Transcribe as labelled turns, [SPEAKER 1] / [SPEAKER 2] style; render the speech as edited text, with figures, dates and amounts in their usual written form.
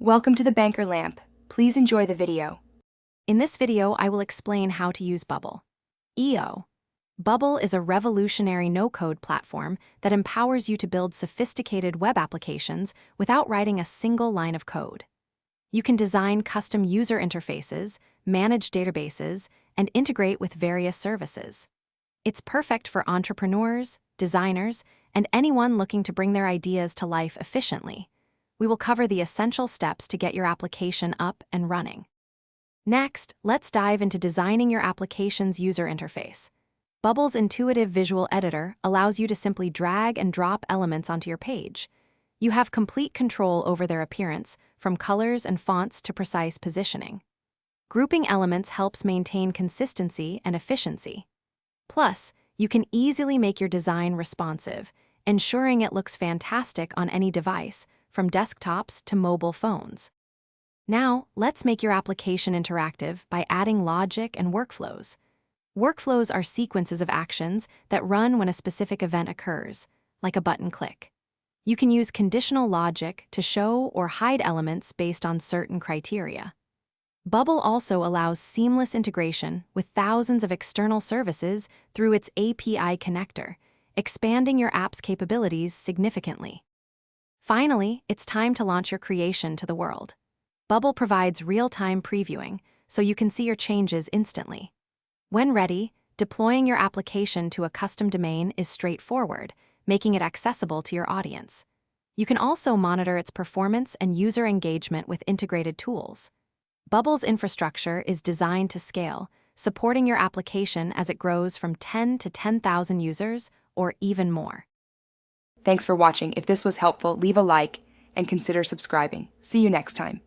[SPEAKER 1] Welcome to the Banker Lamp. Please enjoy the video.
[SPEAKER 2] In this video, I will explain how to use Bubble. EO. Bubble is a revolutionary no-code platform that empowers you to build sophisticated web applications without writing a single line of code. You can design custom user interfaces, manage databases, and integrate with various services. It's perfect for entrepreneurs, designers, and anyone looking to bring their ideas to life efficiently. We will cover the essential steps to get your application up and running. Next, let's dive into designing your application's user interface. Bubble's intuitive visual editor allows you to simply drag and drop elements onto your page. You have complete control over their appearance, from colors and fonts to precise positioning. Grouping elements helps maintain consistency and efficiency. Plus, you can easily make your design responsive, ensuring it looks fantastic on any device, from desktops to mobile phones. Now, let's make your application interactive by adding logic and workflows. Workflows are sequences of actions that run when a specific event occurs, like a button click. You can use conditional logic to show or hide elements based on certain criteria. Bubble also allows seamless integration with thousands of external services through its API connector, expanding your app's capabilities significantly. Finally, it's time to launch your creation to the world. Bubble provides real-time previewing, so you can see your changes instantly. When ready, deploying your application to a custom domain is straightforward, making it accessible to your audience. You can also monitor its performance and user engagement with integrated tools. Bubble's infrastructure is designed to scale, supporting your application as it grows from 10 to 10,000 users or even more.
[SPEAKER 1] Thanks for watching. If this was helpful, leave a like and consider subscribing. See you next time.